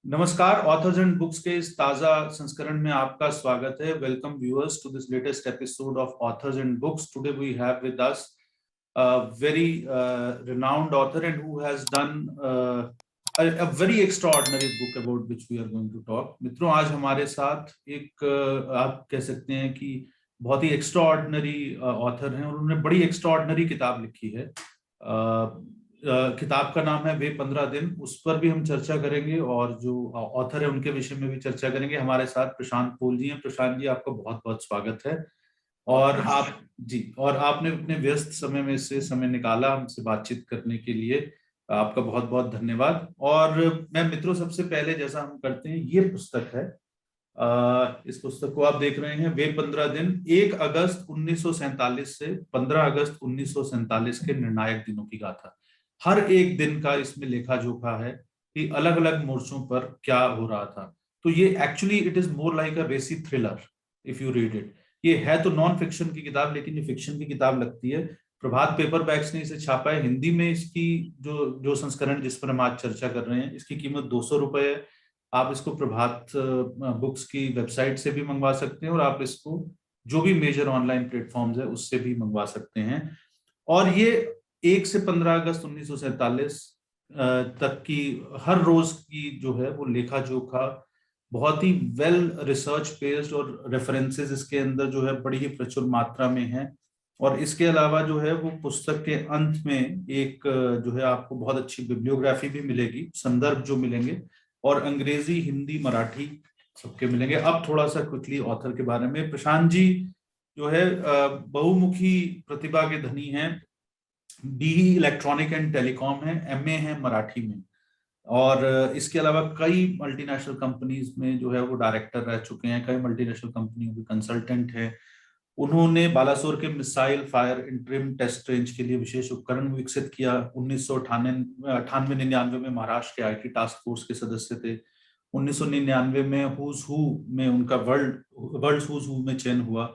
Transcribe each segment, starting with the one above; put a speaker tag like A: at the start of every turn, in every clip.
A: नमस्कार। Authors and books के इस ताजा संस्करण में आपका स्वागत है। Welcome viewers to this latest episode of authors and books. Today we have with us very renowned author and who has done a very extraordinary book about which we are going to talk. मित्रों, आज हमारे साथ एक आप कह सकते हैं कि बहुत ही एक्स्ट्राऑर्डिनरी ऑथर हैं और उन्होंने बड़ी एक्स्ट्राऑर्डिनरी किताब लिखी है। किताब का नाम है वे 15 दिन। उस पर भी हम चर्चा करेंगे और जो ऑथर है उनके विषय में भी चर्चा करेंगे। हमारे साथ प्रशांत पोल जी हैं। प्रशांत जी, आपका बहुत बहुत स्वागत है। और आपने अपने व्यस्त समय में से समय निकाला हमसे बातचीत करने के लिए। आपका बहुत बहुत धन्यवाद। और मैं मित्रों, सबसे पहले जैसा हम करते हैं, ये पुस्तक है। इस पुस्तक को आप देख रहे हैं, वे 15 दिन। 1 अगस्त 1947 से 15 अगस्त 1947 के निर्णायक दिनों की गाथा। हर एक दिन का इसमें लेखा जोखा है कि अलग अलग मोर्चों पर क्या हो रहा था। तो ये actually it is more like a racy thriller if you read it. ये है तो नॉन फिक्शन की किताब, लेकिन ये फिक्शन की किताब लगती है। प्रभात पेपर बैग्स ने इसे छापा है हिंदी में। इसकी जो जो संस्करण जिस पर हम आज चर्चा कर रहे हैं, इसकी कीमत 200 रुपए है। आप इसको प्रभात बुक्स की वेबसाइट से भी मंगवा सकते हैं और आप इसको जो भी मेजर ऑनलाइन प्लेटफॉर्म्स है उससे भी मंगवा सकते हैं। और ये 1 से 15 अगस्त 1947 तक की हर रोज की जो है वो लेखा जोखा, बहुत ही वेल रिसर्च बेस्ड, और रेफरेंसेस इसके अंदर जो है बड़ी ही प्रचुर मात्रा में है। और इसके अलावा जो है वो पुस्तक के अंत में एक जो है आपको बहुत अच्छी बिब्लियोग्राफी भी मिलेगी, संदर्भ जो मिलेंगे, और अंग्रेजी, हिंदी, मराठी सबके मिलेंगे। अब थोड़ा सा क्विकली ऑथर के बारे में। प्रशांत जी जो है बहुमुखी प्रतिभा के धनी हैं। बीई इलेक्ट्रॉनिक एंड टेलीकॉम है, एमए है मराठी में, और इसके अलावा कई मल्टीनेशनल कंपनीज में जो है वो डायरेक्टर रह चुके हैं। कई मल्टीनेशनल कंपनियों के कंसल्टेंट हैं। उन्होंने बालासोर के missile fire interim test range के लिए विशेष उपकरण विकसित किया। 1998-99 में महाराष्ट्र के आईटी टास्क फोर्स के सदस्य थे। 1999 में हुज हू में उनका वर्ल्ड हुज हू में चयन हुआ।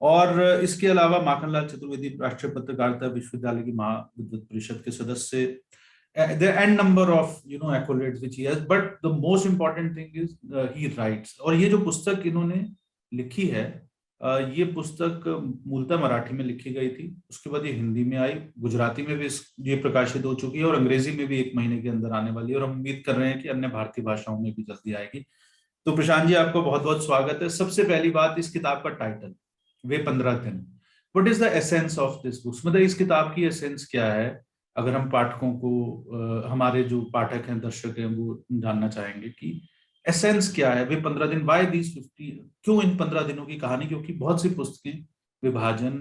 A: और इसके अलावा माखनलाल चतुर्वेदी राष्ट्रीय पत्रकारिता विश्वविद्यालय की महाविद्वत परिषद के सदस्य। there are n number of accolades which he has, but the most important thing is he writes। और ये जो पुस्तक इन्होंने लिखी है, ये पुस्तक मूलतः मराठी में लिखी गई थी। उसके बाद ये हिंदी में आई, गुजराती में भी ये प्रकाशित हो चुकी है, और अंग्रेजी में भी 1 महीने के अंदर आने वाली है। और हम उम्मीद कर रहे हैं कि अन्य भारतीय भाषाओं में भी जल्दी आएगी। तो प्रशांत जी, आपका बहुत बहुत स्वागत है। सबसे पहली बात, इस किताब का टाइटल वे 15 दिन। What is the essence of this books? मतलब इस किताब की एसेंस क्या है, अगर हम पाठकों को, हमारे जो पाठक हैं, दर्शक हैं, वो जानना चाहेंगे कि एसेंस क्या है वे 15 दिन। Why these 50? क्यों इन 15 दिनों की कहानी? क्योंकि बहुत सी पुस्तकें विभाजन,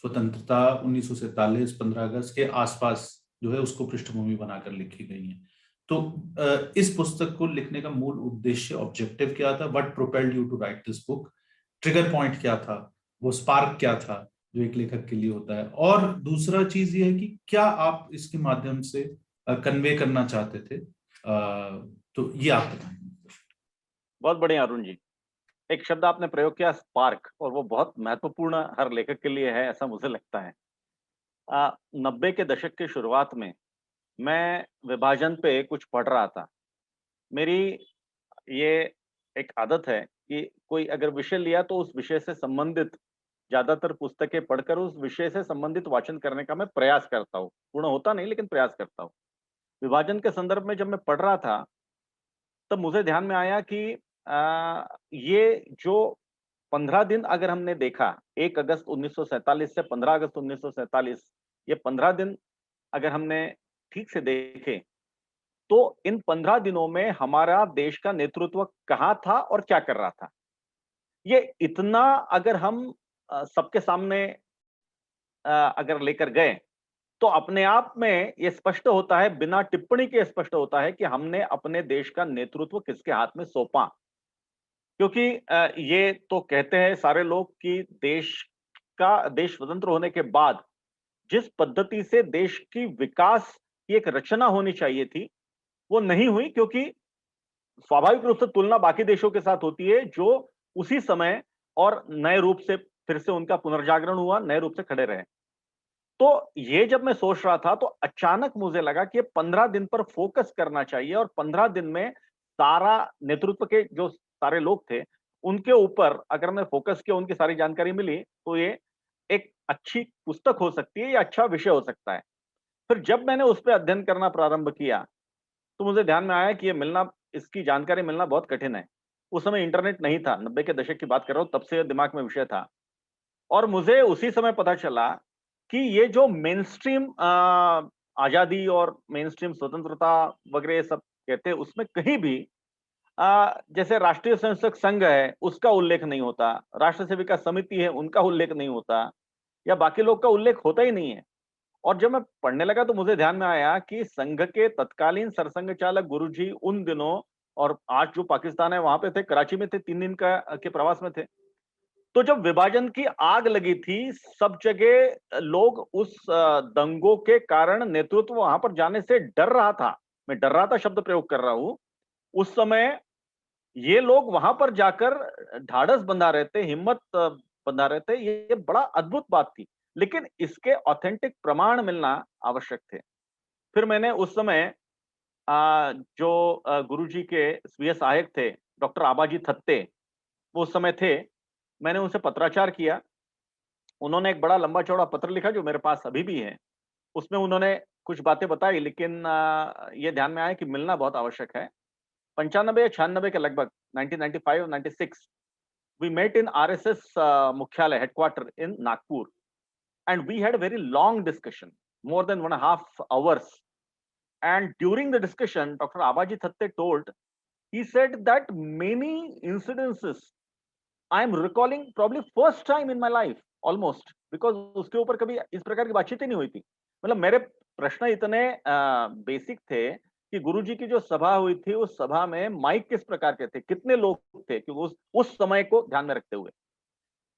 A: स्वतंत्रता, 1947, 15 अगस्त के आसपास जो है उसको पृष्ठभूमि बनाकर लिखी गई हैं। तो इस पुस्तक को लिखने का मूल उद्देश्य, ऑब्जेक्टिव क्या था? What propelled you to write this book? Trigger point क्या था? वो स्पार्क क्या था जो एक लेखक के लिए होता है? और दूसरा चीज ये है कि क्या आप इसके माध्यम से कन्वे करना चाहते थे? तो ये आप बताएं।
B: बहुत बढ़िया अरुण जी। एक शब्द आपने प्रयोग किया, स्पार्क, और वो बहुत महत्वपूर्ण हर लेखक के लिए है, ऐसा मुझे लगता है। 90 के दशक की शुरुआत में मैं विभाजन पे कुछ पढ़ रहा था। मेरी ये एक आदत है कि कोई अगर विषय लिया तो उस विषय से संबंधित ज्यादातर पुस्तकें पढ़कर उस विषय से संबंधित वाचन करने का मैं प्रयास करता हूँ। पूर्ण होता नहीं, लेकिन प्रयास करता हूँ। विभाजन के संदर्भ में जब मैं पढ़ रहा था, तब मुझे ध्यान में आया कि ये जो 15 दिन अगर हमने देखा, 1 अगस्त 1947 से 15 अगस्त 1947, ये 15 दिन अगर हमने ठीक से देखे, तो इन 15 दिनों में हमारा देश का नेतृत्व कहाँ था और क्या कर रहा था। ये इतना अगर हम सबके सामने अगर लेकर गए, तो अपने आप में ये स्पष्ट होता है, बिना टिप्पणी के स्पष्ट होता है कि हमने अपने देश का नेतृत्व किसके हाथ में सौंपा। क्योंकि ये तो कहते हैं सारे लोग कि देश स्वतंत्र होने के बाद जिस पद्धति से देश की विकास की एक रचना होनी चाहिए थी, वो नहीं हुई। क्योंकि स्वाभाविक रूप से तुलना बाकी देशों के साथ होती है जो उसी समय और नए रूप से फिर से उनका पुनर्जागरण हुआ, नए रूप से खड़े रहे। तो ये जब मैं सोच रहा था, तो अचानक मुझे लगा कि 15 दिन पर फोकस करना चाहिए, और 15 दिन में सारा नेतृत्व के जो सारे लोग थे, उनके ऊपर अगर मैं फोकस किया, उनकी सारी जानकारी मिली, तो ये एक अच्छी पुस्तक हो सकती है, या अच्छा विषय हो सकता है। फिर जब मैंने उस पे अध्ययन करना प्रारंभ किया, तो मुझे ध्यान में आया कि ये मिलना, इसकी जानकारी मिलना बहुत कठिन है। उस समय इंटरनेट नहीं था, 90 के दशक की बात कर रहा हूँ, तब से दिमाग में विषय था। और मुझे उसी समय पता चला कि ये जो मेनस्ट्रीम आज़ादी और मेनस्ट्रीम स्वतंत्रता वगैरह ये सब कहते हैं, उसमें कहीं भी जैसे राष्ट्रीय स्वयंसेवक संघ है, उसका उल्लेख नहीं होता, राष्ट्र सेविका समिति है, उनका उल्लेख नहीं होता, या बाकी लोग का उल्लेख होता ही नहीं है। और जब मैं पढ़ने लगा तो मुझे ध्यान में आया कि संघ के तत्कालीन सरसंघ चालक गुरुजी उन दिनों, और आज जो पाकिस्तान है वहां पे थे, कराची में थे, 3 दिन का के प्रवास में थे। तो जब विभाजन की आग लगी थी, सब जगह लोग उस दंगों के कारण नेतृत्व वहां पर जाने से डर रहा था। मैं डर रहा था शब्द प्रयोग कर रहा हूं। उस समय ये लोग वहां पर जाकर ढाढ़स बंधा रहे थे, हिम्मत बंधा रहे थे, ये बड़ा अद्भुत बात थी। लेकिन इसके ऑथेंटिक प्रमाण मिलना आवश्यक थे। फिर मैंने उस समय जो गुरुजी के स्वीय सहायक थे, डॉक्टर आबाजी थत्ते, वो उस समय थे, मैंने उनसे पत्राचार किया। उन्होंने एक बड़ा लंबा चौड़ा पत्र लिखा जो मेरे पास अभी भी है। उसमें उन्होंने कुछ बातें बताई, लेकिन ये ध्यान में आया कि मिलना बहुत आवश्यक है। 95 या 96 के लगभग, 1995 और 96, we met in RSS मुख्यालय headquarter in Nagpur, and we had a very long discussion, more than 1.5 hours. And during the discussion, Dr. Abaji Thatte told, he said that many incidences I am recalling probably first time in my life, almost, because उसके ऊपर कभी इस प्रकार की बातचीत ही नहीं हुई थी। मतलब मेरे प्रश्न इतने बेसिक थे कि गुरुजी की जो सभा हुई थी, उस सभा में माइक किस प्रकार के थे, कितने लोग थे, कि उस समय को ध्यान में रखते हुए।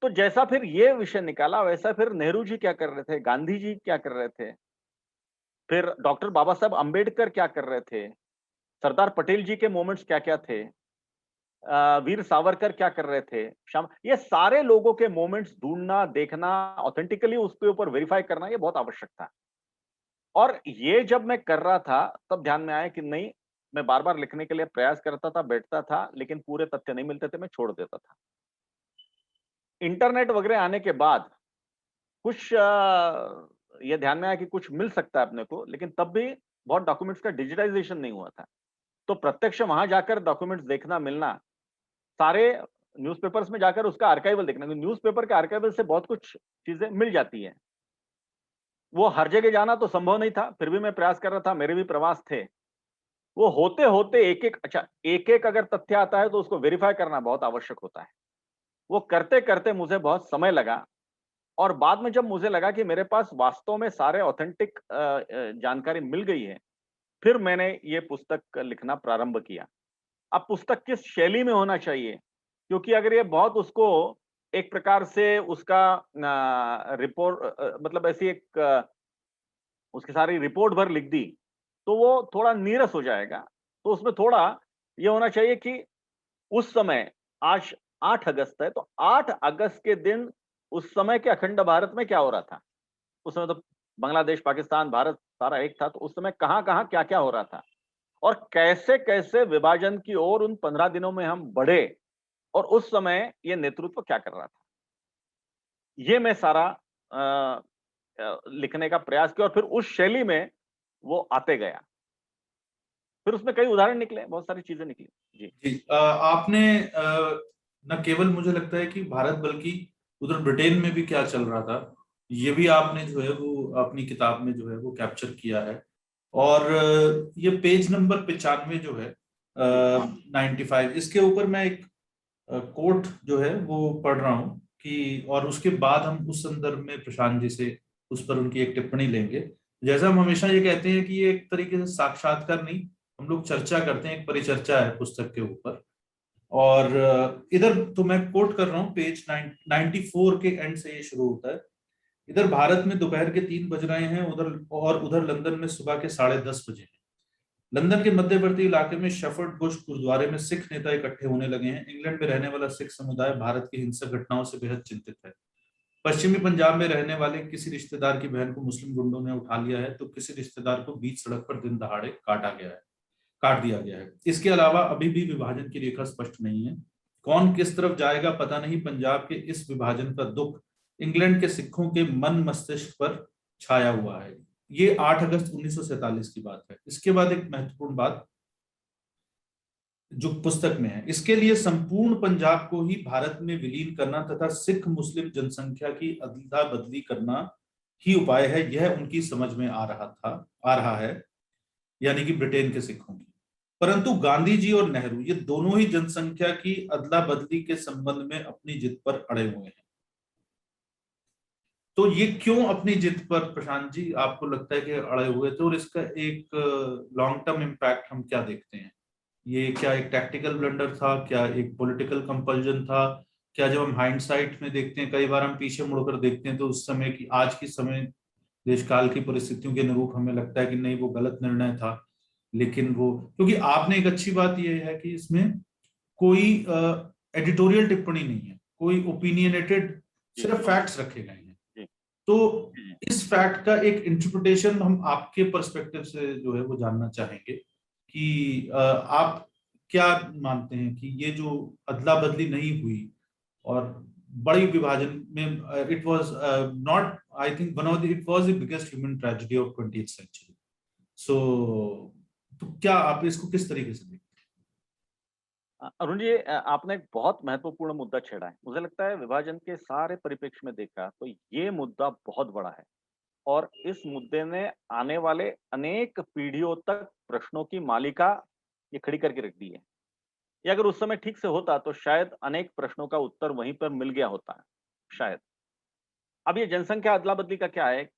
B: तो जैसा फिर ये विषय निकाला, वैसा फिर नेहरू जी क्या कर रहे थे, गांधी जी क्या कर रहे थे, फिर डॉक्टर बाबा साहब अंबेडकर क्या कर रहे थे, सरदार पटेल जी के मोमेंट्स क्या-क्या थे, वीर सावरकर क्या कर रहे थे, शाम, ये सारे लोगों के मोमेंट्स ढूंढना, देखना, ऑथेंटिकली उसके ऊपर वेरीफाई करना, ये बहुत आवश्यक था। और ये जब मैं कर रहा था, तब ध्यान में आया कि नहीं, मैं बार-बार लिखने के लिए प्रयास करता था, बैठता था, लेकिन पूरे तथ्य नहीं मिलते थे, मैं छोड़ देता था। इंटरनेट वगैरह आने के बाद कुछ ये ध्यान में आया कि कुछ मिल सकता है अपने को, लेकिन तब भी बहुत डॉक्यूमेंट्स का डिजिटाइजेशन नहीं हुआ था। तो प्रत्यक्ष वहां जाकर डॉक्यूमेंट्स देखना, मिलना, सारे न्यूज़पेपर्स में जाकर उसका आर्काइवल देखना, न्यूज़पेपर के आर्काइवल से बहुत कुछ चीजें मिल जाती हैं। वो हर जगह जाना तो संभव नहीं था, फिर भी मैं प्रयास कर रहा था, मेरे भी प्रवास थे। वो होते-होते एक-एक, अच्छा, एक-एक अगर तथ्य आता है तो उसको वेरीफाई करना बहुत आवश्यक होता है। वो करते-करते मुझे बहुत समय लगा, और बाद में जब मुझे लगा कि मेरे पास वास्तव में सारे ऑथेंटिक जानकारी मिल गई है, फिर मैंने ये पुस्तक लिखना प्रारंभ किया। अब पुस्तक किस शैली में होना चाहिए? क्योंकि अगर ये बहुत उसको एक प्रकार से उसका रिपोर्ट, मतलब ऐसी एक उसकी सारी रिपोर्ट भर लिख दी, तो वो थोड़ा नीरस हो जाएगा। तो उसमें थोड़ा ये होना चाहिए कि उस समय, आज 8 अगस्त है, तो 8 अगस्त के दिन उस समय के अखंड भारत में क्या हो रहा था? उस समय तो बांग्लादेश, पाकिस्तान, भारत सारा एक था, तो उस समय कहाँ-कहाँ, क्या-क्या हो रहा था? और कैसे-कैसे विभाजन की ओर उन 15 दिनों में हम बढ़े, और उस समय ये नेतृत्व क्या कर रहा था? ये मैं सारा लिखने का प्रयास किया, और फिर उस शैली में वो आते गया। फिर उसमें कई उदाहरण निकले, बहुत सारी चीजें निकली। जी।
A: जी, आपने न केवल मुझे लगता है कि भारत, बल्कि उधर ब्रिटेन में भी क्या चल रहा था, ये भी आपने जो है वो अपनी किताब में जो है वो कैप्चर किया है। और ये पेज नंबर 95 जो है, 95, इसके ऊपर मैं एक कोट जो है वो पढ़ रहा हूँ कि, और उसके बाद हम उस संदर्भ में प्रशांत जी से उस पर उनकी एक टिप्पणी लेंगे। जैसा हम हमेशा ये कहते हैं कि ये एक तरीके से साक्षात्कार नहीं, हम लोग चर्चा करते हैं, एक परिचर्चा है पुस्तक के ऊपर। और इधर तो मैं कोट कर रहा हूँ, पेज 94 के एंड से ये शुरू होता है। इधर भारत में दोपहर के 3 बज रहे हैं, उधर लंदन में सुबह के 10:30 बजे हैं। लंदन के मध्यवर्ती इलाके में शेफर्ड बुश गुरुद्वारे में सिख नेता इकट्ठे होने लगे हैं। इंग्लैंड में रहने वाला सिख समुदाय भारत की हिंसक घटनाओं से बेहद चिंतित है। पश्चिमी पंजाब में रहने वाले किसी रिश्तेदार की बहन को मुस्लिम गुंडों ने उठा लिया है, तो किसी रिश्तेदार को बीच सड़क पर दिन दहाड़े काटा गया है। काट दिया गया है। इसके अलावा अभी भी विभाजन की रेखा स्पष्ट नहीं है, कौन किस तरफ जाएगा पता नहीं। पंजाब के इस विभाजन का दुख इंग्लैंड के सिखों के मन मस्तिष्क पर छाया हुआ है। ये 8 अगस्त 1947 की बात है। इसके बाद एक महत्वपूर्ण बात जो पुस्तक में है, इसके लिए संपूर्ण पंजाब को ही भारत में विलीन करना तथा सिख मुस्लिम जनसंख्या की अदला बदली करना ही उपाय है, यह उनकी समझ में आ रहा है, यानी कि ब्रिटेन के सिखों की। परंतु गांधी जी और नेहरू ये दोनों ही जनसंख्या की अदला बदली के संबंध में अपनी जिद पर अड़े हुए हैं। तो ये क्यों अपनी जिद पर, प्रशांत जी, आपको लगता है कि अड़े हुए थे, और इसका एक लॉन्ग टर्म इम्पैक्ट हम क्या देखते हैं? ये क्या एक टैक्टिकल ब्लंडर था, क्या एक पॉलिटिकल कंपल्जन था? क्या जब हम हाइंडसाइट में देखते हैं, कई बार हम पीछे मुड़कर देखते हैं, तो उस समय की, आज की समय देश काल की परिस्थितियों के अनुरूप हमें लगता है कि नहीं, वो गलत निर्णय था। लेकिन वो, क्योंकि आपने, एक अच्छी बात यह है कि इसमें कोई एडिटोरियल टिप्पणी नहीं है, कोई ओपिनियनेटेड, सिर्फ फैक्ट्स रखे गए हैं। तो इस फैक्ट का एक इंटरप्रिटेशन हम आपके पर्सपेक्टिव से जो है वो जानना चाहेंगे कि आप क्या मानते हैं कि ये जो अदला बदली नहीं हुई और बड़ी विभाजन में, it was not, I think one of the, it was the biggest human tragedy of 20th century. So तो क्या आप इसको किस तरीके से देखते
B: अरुण जी, आपने एक बहुत महत्वपूर्ण मुद्दा छेड़ा है। मुझे लगता है विभाजन के सारे परिप्रेक्ष्य में देखा तो ये मुद्दा बहुत बड़ा है, और इस मुद्दे ने आने वाले अनेक पीढ़ियों तक प्रश्नों की मालिका ये खड़ी करके रख दी है। ये अगर उस समय ठीक से होता तो शायद अनेक प्रश्नों का उत्तर वहीं पर मिल गया होता है, शायद। अब ये जनसंख्या अदला बदली का क्या है,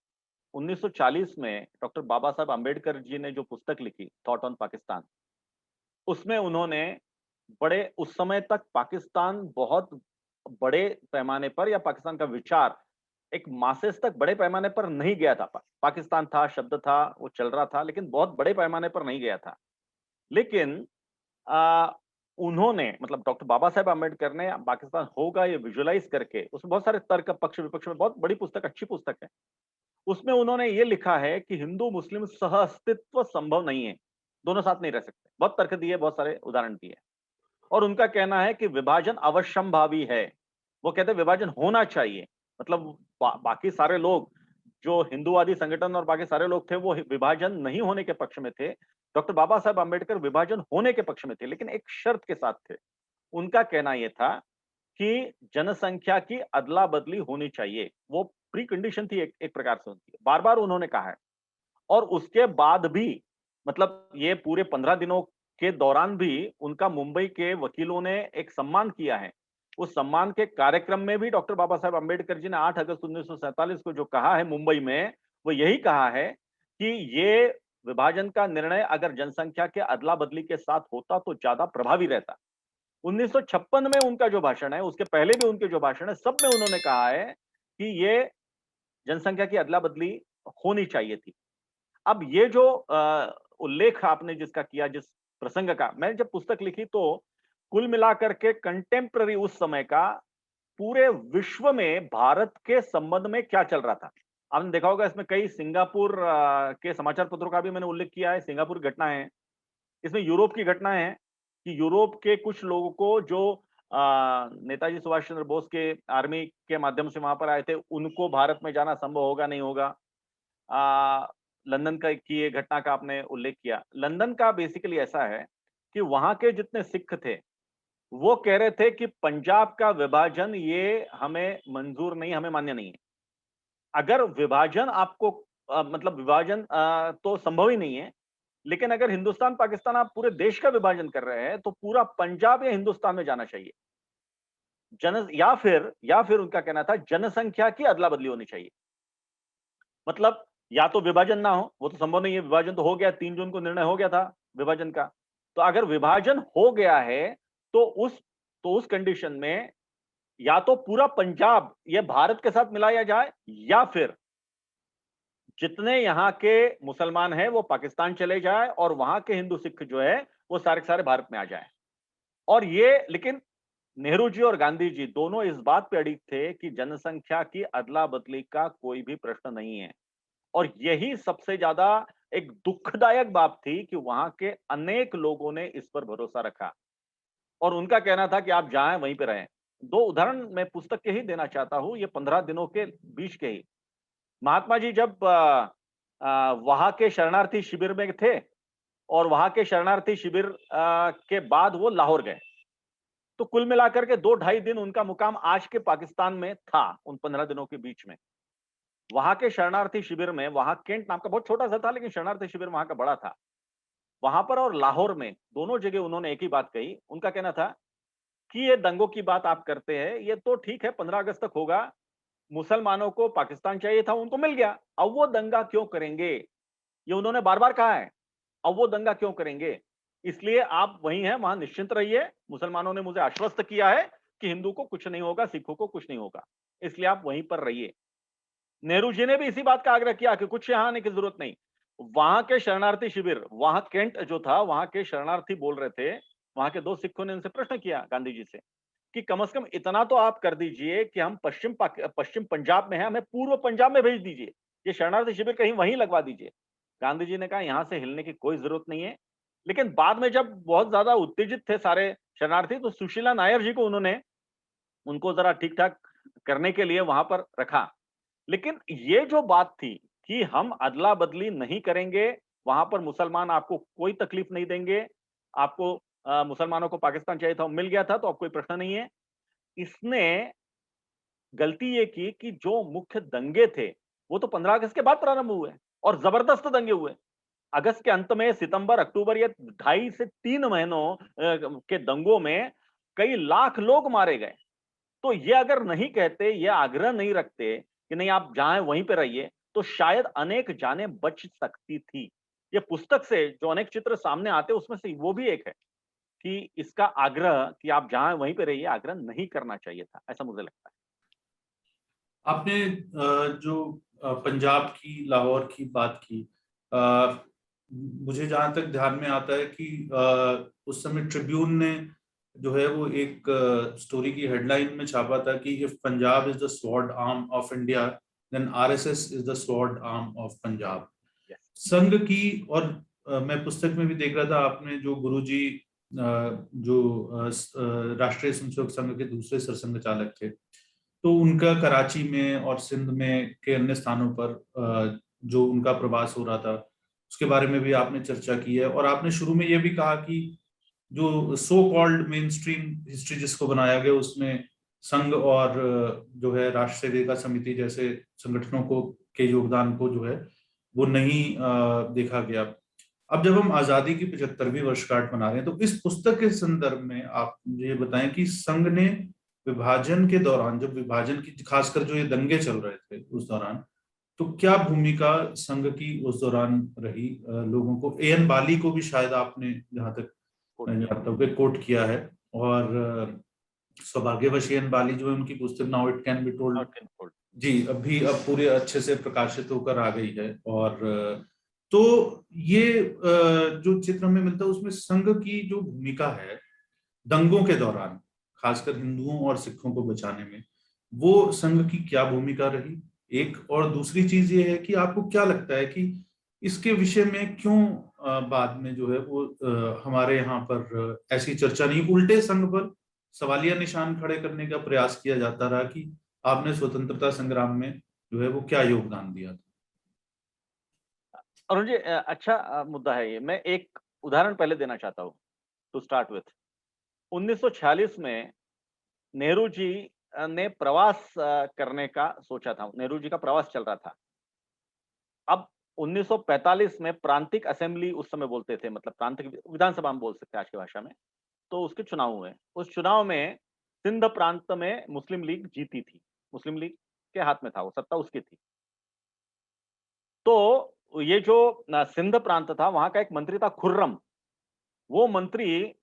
B: 1940 में डॉक्टर बाबा साहब आम्बेडकर जी ने जो पुस्तक लिखी, थॉट ऑन पाकिस्तान, उसमें उन्होंने बड़े, उस समय तक पाकिस्तान बहुत बड़े पैमाने पर, या पाकिस्तान का विचार एक मासेस तक बड़े पैमाने पर नहीं गया था। पाकिस्तान था, शब्द था, वो चल रहा था, लेकिन बहुत बड़े पैमाने पर नहीं गया था। लेकिन आ, उन्होंने, मतलब डॉक्टर बाबा साहेब आम्बेडकर ने पाकिस्तान होगा ये विजुअलाइज करके, उसमें बहुत सारे तर्क पक्ष विपक्ष में, बहुत बड़ी पुस्तक, अच्छी पुस्तक है। उसमें उन्होंने ये लिखा है कि हिंदू मुस्लिम सह अस्तित्व संभव नहीं है, दोनों साथ नहीं रह सकते। बहुत तर्क दिए, बहुत सारे उदाहरण दिए, और उनका कहना है कि विभाजन अवश्यंभावी है। वो कहते हैं विभाजन होना चाहिए। मतलब बाकी सारे लोग, जो हिंदूवादी संगठन और बाकी सारे लोग थे, वो विभाजन नहीं होने के पक्ष में थे। डॉक्टर बाबा साहब आम्बेडकर विभाजन होने के पक्ष में थे, लेकिन एक शर्त के साथ थे। उनका कहना यह था कि जनसंख्या की अदला बदली होनी चाहिए। वो प्री कंडीशन थी एक प्रकार से उनकी, बार बार उन्होंने कहा है। और उसके बाद भी, मतलब ये पूरे 15 दिनों के दौरान भी उनका मुंबई के वकीलों ने एक सम्मान किया है। उस सम्मान के कार्यक्रम में भी डॉक्टर बाबा साहेब अम्बेडकर जी ने 8 अगस्त 1947 को जो कहा है मुंबई में, वो यही कहा है कि ये विभाजन का निर्णय अगर जनसंख्या के अदला बदली के साथ होता तो ज्यादा प्रभावी रहता। 1956 में उनका जो भाषण है, उसके पहले भी उनके जो भाषण है, सब में उन्होंने कहा है कि ये जनसंख्या की अदला बदली होनी चाहिए थी। अब ये जो उल्लेख आपने जिसका किया, जिस प्रसंग का, मैंने जब पुस्तक लिखी तो कुल मिलाकर के कंटेम्प्ररी उस समय का पूरे विश्व में भारत के संबंध में क्या चल रहा था, आपने देखा होगा। इसमें कई सिंगापुर के समाचार पत्रों का भी मैंने उल्लेख किया है, सिंगापुर की घटनाएं हैं। इसमें यूरोप की घटनाएं हैं कि यूरोप के कुछ लोगों को जो नेताजी सुभाष चंद्र बोस के आर्मी के माध्यम से वहां पर आए थे, उनको भारत में जाना संभव होगा नहीं होगा। लंदन का की ये घटना का आपने उल्लेख किया। लंदन का बेसिकली ऐसा है कि वहां के जितने सिख थे वो कह रहे थे कि पंजाब का विभाजन ये हमें मंजूर नहीं, हमें मान्य नहीं है। अगर विभाजन आपको मतलब विभाजन तो संभव ही नहीं है, लेकिन अगर हिंदुस्तान पाकिस्तान आप पूरे देश का विभाजन कर रहे हैं तो पूरा पंजाब या हिंदुस्तान में जाना चाहिए। या फिर उनका कहना था जनसंख्या की अदला बदली होनी चाहिए। मतलब या तो विभाजन ना हो, वो तो संभव नहीं है, विभाजन तो हो गया, 3 जून को निर्णय हो गया था विभाजन का। तो अगर विभाजन हो गया है तो उस कंडीशन में या तो पूरा पंजाब ये भारत के साथ मिलाया जाए, या फिर जितने यहां के मुसलमान हैं वो पाकिस्तान चले जाए और वहां के हिंदू सिख जो है वो सारे के सारे भारत में आ जाए। और ये, लेकिन नेहरू जी और गांधी जी दोनों इस बात पे अडिग थे कि जनसंख्या की अदला बदली का कोई भी प्रश्न नहीं है। और यही सबसे ज्यादा एक दुखदायक बात थी कि वहां के अनेक लोगों ने इस पर भरोसा रखा और उनका कहना था कि आप जहां हैं वहीं पे रहें। 2 उदाहरण मैं पुस्तक के ही देना चाहता हूँ, ये 15 दिनों के बीच के ही। महात्मा जी जब वहां के शरणार्थी शिविर में थे और वहां के शरणार्थी शिविर के बाद वो लाहौर गए। तो कुल मिलाकर के 2 ढाई दिन उनका मुकाम आज के पाकिस्तान में था, उन 15 दिनों के बीच में। वहां के शरणार्थी शिविर में, वहां कैंट नाम का बहुत छोटा-सा था, लेकिन शरणार्थी शिविर वहां का बड़ा था। वहां पर और लाहौर में, दोनों जगह उन्होंने एक ही बात कही। उनका कहना था कि ये दंगों की बात आप करते हैं, ये तो ठीक है 15 अगस्त तक होगा। मुसलमानों को पाकिस्तान चाहिए था, उनको मिल गया। अब वो दंगा क्यों करेंगे? ये उन्होंने बार-बार कहा है। अब वो दंगा क्यों करेंगे? इसलिए आप वहीं हैं, वहां निश्चिंत रहिए। मुसलमानों ने मुझे आश्वस्त किया है कि हिंदू को कुछ नहीं होगा, सिखों को कुछ नहीं होगा। इसलिए आप वहीं पर रहिए। नेहरू जी ने भी इसी बात का आग्रह किया कि कुछ यहाँ आने की जरूरत नहीं। वहां के शरणार्थी शिविर, वहां कैंट जो था, वहां के शरणार्थी बोल रहे थे, वहां के 2 सिखों ने उनसे प्रश्न किया गांधी जी से कि कम से कम इतना तो आप कर दीजिए कि हम पश्चिम पंजाब में हैं, हमें पूर्व पंजाब में भेज दीजिए। ये शरणार्थी शिविर कहीं वहीं लगवा दीजिए। गांधी जी ने कहा यहां से हिलने की कोई जरूरत नहीं है। लेकिन बाद में जब बहुत ज्यादा उत्तेजित थे सारे शरणार्थी, तो सुशीला नायर जी को उन्होंने उनको जरा ठीक-ठाक करने के लिए वहां पर रखा। लेकिन ये जो बात थी कि हम अदला-बदली नहीं करेंगे, वहां पर मुसलमान आपको कोई तकलीफ नहीं देंगे, आपको मुसलमानों को पाकिस्तान चाहिए था, वो मिल गया था, तो अब कोई प्रश्न नहीं है। इसने गलती ये की कि जो मुख्य दंगे थे, वो तो 15 अगस्त के बाद प्रारंभ हुए और जबरदस्त दंगे हुए। अगस्त के अंत में सितंबर, अक्टूबर, ये 2.5 से 3 महीनों के दंगों में कई लाख लोग मारे गए। तो ये अगर नहीं कहते, ये आग्रह नहीं रखते कि नहीं आप जहां हैं वहीं पे रहिए, तो शायद अनेक जानें बच सकती थी। ये पुस्तक से जो अनेक चित्र सामने आते हैं, उसमें से वो भी एक है कि इसका आग्रह कि आप जहां हैं वहीं पे रहिए, आग्रह नहीं करना चाहिए था, ऐसा मुझे लगता है।
A: आपने जो पंजाब की, लाहौर की बात की, मुझे जहां तक ध्यान में आता है कि उस समय ट्रिब्यून ने जो है वो एक स्टोरी की हेडलाइन में छापा था कि if Punjab is the sword arm of India then RSS is the sword arm of Punjab.
B: Yes.
A: Sangh की, और मैं पुस्तक में भी देख रहा था, आपने जो गुरुजी जो राष्ट्रीय स्वयंसेवक संघ के दूसरे सरसंघ चालक थे, तो उनका कराची में और सिंध में के अन्य स्थानों पर जो उनका प्रवास हो रहा था, उसके बारे में भी आपने चर्चा की है। और आपने शुरू में यह भी कहा कि जो so called main stream history जिसको बनाया गया, उसमें संघ और जो है राष्ट्रीय सेविका समिति जैसे संगठनों को के योगदान को जो है वो नहीं देखा गया। अब जब हम आजादी की 75वीं वर्षगांठ मना रहे हैं, तो इस पुस्तक के संदर्भ में आप मुझे ये बताएं कि संघ ने विभाजन के दौरान, जब विभाजन की खासकर जो ये दंगे चल रहे थे उस दौरान, तो क्या भूमिका संघ की उस दौरान रही? लोगों को, एएन बाली को भी शायद आपने, जहां तक मैं जानता हूँ, कि कोट किया है। और सौभाग्यवश एएन बाली जो है, उनकी पुस्तक now it can be told, जी, अब पूरे अच्छे से प्रकाशित होकर आ गई है। और तो ये जो चित्र में मिलता है, उसमें संघ की जो भूमिका है दंगों के दौरान, खासकर हिंदुओं और सिखों को बचाने में, वो संघ की क्या भूमिका रही, एक। और दूसरी चीज ये है कि आपको क्या लगता है कि इसके विषय में क्यों बाद में जो है वो हमारे यहाँ पर ऐसी चर्चा नहीं, उल्टे संघ पर सवालिया निशान खड़े करने का प्रयास किया जाता रहा कि आपने स्वतंत्रता संग्राम में जो है वो क्या योगदान दिया था?
B: अरुण जी, अच्छा मुद्दा है ये। मैं एक उदाहरण पहले देना चाहता हूँ टू स्टार्ट विथ। 1946 में नेहरू जी ने प्रवास करने का सोचा था। नेहरू जी का प्रवास चल रहा था। अब 1945 में प्रांतिक असेंबली उस समय बोलते थे, मतलब प्रांतिक विधानसभा हम बोल सकते हैं आज की भाषा में, तो उसके चुनाव हुए। उस चुनाव में सिंध प्रांत में मुस्लिम लीग जीती थी। मुस्लिम लीग के हाथ में था, वो सत्ता उसकी थी। तो ये जो सिंध प्रांत था, वहां का एक मंत्री था खुर्रम। वो मंत्री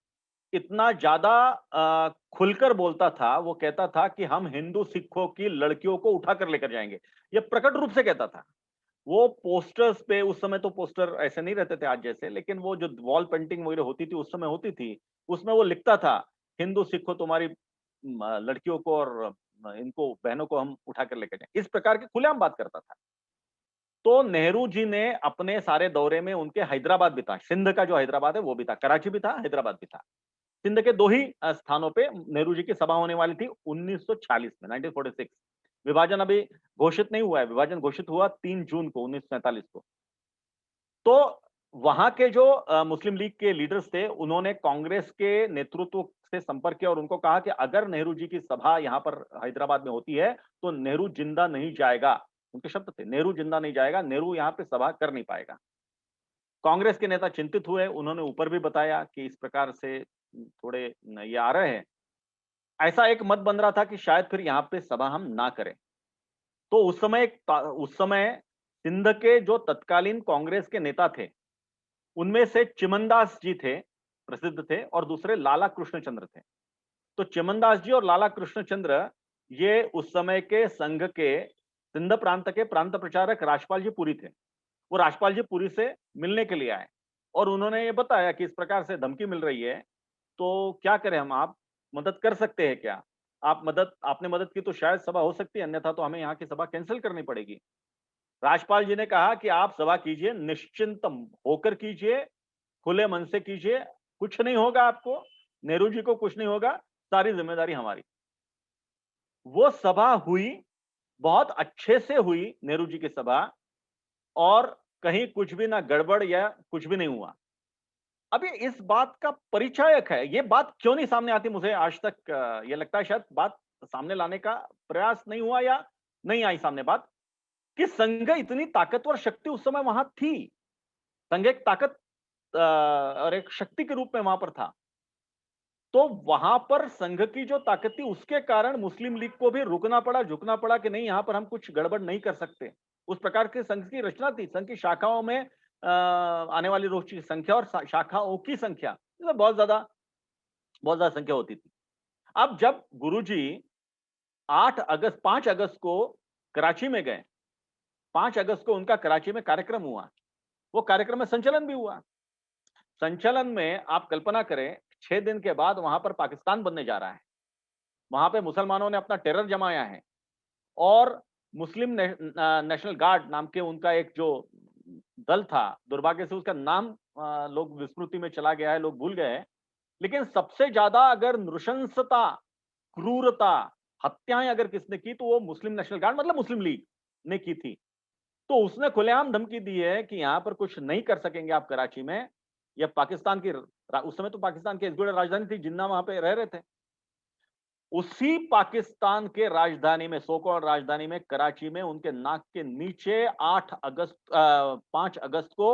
B: इतना ज्यादा खुलकर बोलता था, वो कहता था कि हम हिंदू सिखों की लड़कियों को उठाकर लेकर जाएंगे। ये प्रकट रूप से कहता था। वो पोस्टर्स पे, उस समय तो पोस्टर ऐसे नहीं रहते थे आज जैसे, लेकिन वो जो वॉल पेंटिंग वगैरह होती थी उस समय होती थी, उसमें वो लिखता था, हिंदू सिखों तुम्हारी लड़कियों को और इनको बहनों को हम उठाकर लेकर जाएंगे। इस प्रकार की खुलेआम बात करता था। तो नेहरू जी ने अपने सारे दौरे में उनके हैदराबाद भी था, सिंध का जो हैदराबाद है वो भी था, कराची भी था, हैदराबाद भी था। सिंध के 2 ही स्थानों पे नेहरू जी की सभा होने वाली थी 1946 में, 1946। विभाजन अभी घोषित नहीं हुआ है, विभाजन घोषित हुआ 3 जून को 1947 को। तो वहां के जो मुस्लिम लीग के लीडर्स थे, उन्होंने कांग्रेस के नेतृत्व से संपर्क किया और उनको कहा कि अगर नेहरू जी की सभा यहां पर हैदराबाद में होती है, तो नेहरू जिंदा नहीं जाएगा। उनके शब्द थे, नेहरू जिंदा नहीं जाएगा, नेहरू यहां पे सभा कर नहीं पाएगा। कांग्रेस के नेता चिंतित हुए, उन्होंने ऊपर भी बताया कि इस प्रकार से थोड़े ये आ रहे हैं। ऐसा एक मत बन रहा था कि शायद फिर यहाँ पे सभा हम ना करें। तो उस समय सिंध के जो तत्कालीन कांग्रेस के नेता थे, उनमें से चिमनदास जी थे, प्रसिद्ध थे, और दूसरे लाला कृष्णचंद्र थे। तो चिमनदास जी और लाला कृष्णचंद्र ये उस समय के संघ के सिंध प्रांत के प्रांत प्रचारक राजपाल जी पुरी थे। वो राजपाल जी पुरी से मिलने के लिए आए और उन्होंने ये बताया कि इस प्रकार से धमकी मिल रही है, तो क्या करें हम, आप मदद कर सकते हैं क्या? आपने मदद की तो शायद सभा हो सकती है, अन्यथा तो हमें यहाँ की सभा कैंसिल करनी पड़ेगी। राजपाल जी ने कहा कि आप सभा कीजिए, निश्चिंत होकर कीजिए, खुले मन से कीजिए, कुछ नहीं होगा आपको, नेहरू जी को कुछ नहीं होगा, सारी जिम्मेदारी हमारी। वो सभा हुई, बहुत अच्छे से हुई नेहरू जी की सभा, और कहीं कुछ भी ना गड़बड़ या कुछ भी नहीं हुआ। अब ये इस बात का परिचायक है, ये बात क्यों नहीं सामने आती, मुझे आज तक ये लगता है शायद बात सामने लाने का प्रयास नहीं हुआ या नहीं आई सामने बात, कि संघ इतनी ताकतवर शक्ति उस समय वहां थी। संघ एक ताकत और एक शक्ति के रूप में वहां पर था। तो वहां पर संघ की जो ताकत थी, उसके कारण मुस्लिम लीग को भी रुकना पड़ा, झुकना पड़ा कि नहीं, यहां पर हम कुछ गड़बड़ नहीं कर सकते। उस प्रकार के संघ की रचना थी। संघ की शाखाओं में आने वाली रोज की संख्या और शाखाओं की संख्या, इसमें बहुत ज्यादा संख्या होती थी। अब जब गुरुजी 5 अगस्त को कराची में गए, 5 अगस्त को उनका कराची में कार्यक्रम हुआ, वो कार्यक्रम में संचलन भी हुआ। संचलन में आप कल्पना करें, 6 दिन के बाद वहां पर पाकिस्तान बनने जा रहा है। वहां पे मुसलमानों ने अपना टेरर जमाया है, और मुस्लिम नेशनल गार्ड नाम के उनका एक जो दल था, दुर्भाग्य से उसका नाम लोग विस्मृति में चला गया है, लोग भूल गए हैं। लेकिन सबसे ज्यादा अगर नृशंसता, क्रूरता, हत्याएं अगर किसने की, तो वो मुस्लिम नेशनल गार्ड मतलब मुस्लिम लीग ने की थी। तो उसने खुलेआम धमकी दी है कि यहां पर कुछ नहीं कर सकेंगे आप कराची में, या पाकिस्तान की, उस समय तो पाकिस्तान की एक राजधानी थी, जिन्ना वहां पे रह रहे थे। उसी पाकिस्तान के राजधानी में, सो कॉल्ड राजधानी में, कराची में, उनके नाक के नीचे 5 अगस्त को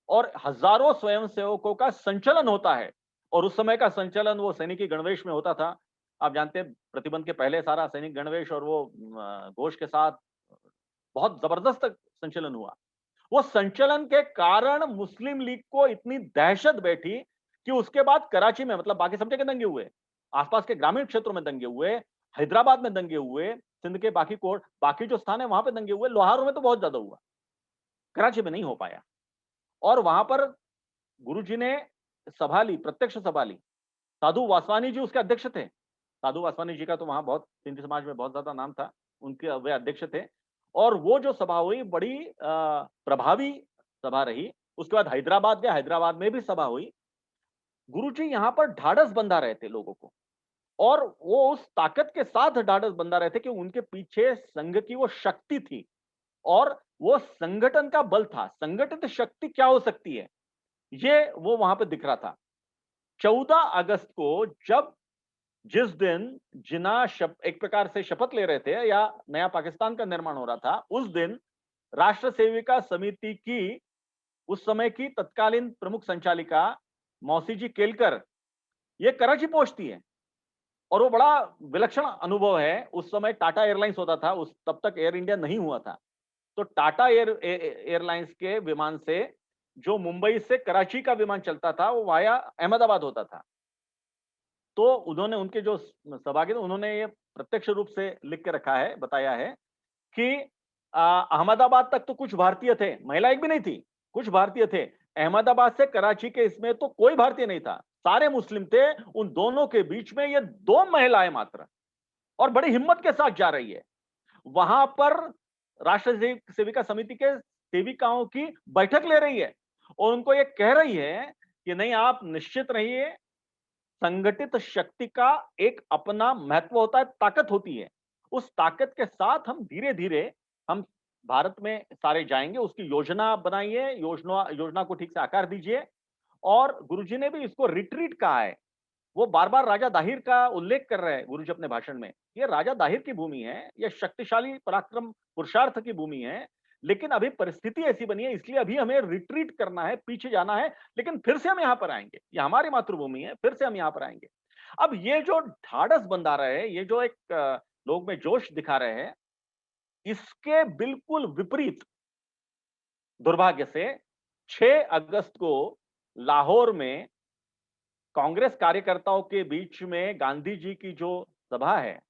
B: और हजारों स्वयंसेवकों का संचलन होता है। और उस समय का संचलन वो सैनिकी गणवेश में होता था। आप जानते हैं, प्रतिबंध के पहले सारा सैनिक गणवेश और वो घोष के साथ बहुत जबरदस्त संचलन हुआ। वो संचलन के कारण मुस्लिम लीग को इतनी दहशत बैठी कि उसके बाद कराची में, मतलब बाकी सब जगह दंगे हुए, आसपास के ग्रामीण क्षेत्रों में दंगे हुए, हैदराबाद में दंगे हुए, सिंध के बाकी जो स्थान है वहां पे दंगे हुए, लोहारों में तो बहुत ज्यादा हुआ, कराची में नहीं हो पाया। और वहां पर गुरुजी ने सभा ली, प्रत्यक्ष सभा ली। साधु वासवानी जी उसके अध्यक्ष थे। साधु वासवानी जी का तो वहां बहुत सिंधी समाज में बहुत ज्यादा नाम था, उनके वे अध्यक्ष थे। और वो जो सभा हुई, बड़ी प्रभावी सभा रही। उसके बाद हैदराबाद गया, हैदराबाद में भी सभा हुई। गुरुजी यहां पर ढाढ़स बंधा रहे थे लोगों को, और वो उस ताकत के साथ ढाढ़स बंधा रहे थे कि उनके पीछे संघ की वो शक्ति थी, और वो संगठन का बल था। संगठित शक्ति क्या हो सकती है, ये वो वहां पे दिख रहा था। 14 अगस्त को जिस दिन एक प्रकार से शपथ ले रहे थे, या नया पाकिस्तान का निर्माण हो रहा था, उस दिन राष्ट्र सेविका समिति की उस समय की तत्कालीन प्रमुख संचालिका मौसी जी केलकर ये कराची पहुंचती है। और वो बड़ा विलक्षण अनुभव है। उस समय टाटा एयरलाइंस होता था, तब तक एयर इंडिया नहीं हुआ था। तो टाटा एयरलाइंस के विमान से, जो मुंबई से कराची का विमान चलता था, वो वाया अहमदाबाद होता था। तो उन्होंने, उनके जो सहभागी थे, उन्होंने ये प्रत्यक्ष रूप से लिख के रखा है, बताया है कि अहमदाबाद तक तो कुछ भारतीय थे, महिला एक भी नहीं थी, कुछ भारतीय थे। अहमदाबाद से कराची के इसमें तो कोई भारतीय नहीं था, सारे मुस्लिम थे। उन दोनों के बीच में ये 2 महिलाएं मात्र, और बड़ी हिम्मत के साथ जा रही है। वहां पर राष्ट्र सेविका समिति के सेविकाओं की बैठक ले रही है और उनको ये कह रही है कि नहीं, आप निश्चित रहिए, संगठित शक्ति का एक अपना महत्व होता है, ताकत होती है। उस ताकत के साथ हम धीरे-धीरे हम भारत में सारे जाएँगे, उसकी योजना आप बनाइए, योजना योजना को ठीक से आकार दीजिए। और गुरुजी ने भी इसको रिट्रीट कहा है। वो बार-बार राजा दाहिर का उल्लेख कर रहे हैं गुरुजी अपने भाषण में। ये राजा दाहिर की भूमि है, ये शक्तिशाली पराक्रम पुरुषार्थ की भूमि है, लेकिन अभी परिस्थिति ऐसी बनी है, इसलिए अभी हमें रिट्रीट करना है, पीछे जाना है, लेकिन फिर से हम यहाँ पर आएँगे। ये हमारी मातृभूमि है, फिर से हम यहाँ पर आएँगे। अब ये जो ढाढ़स बंधा रहे हैं, ये जो एक लोग में जोश दिखा रहे हैं, इसके बिल्कुल विपरीत दुर्भाग्य से 6 अगस्त को लाहौर में कांग्रेस कार्यकर्ताओं के बीच में गांधी जी की जो सभा है,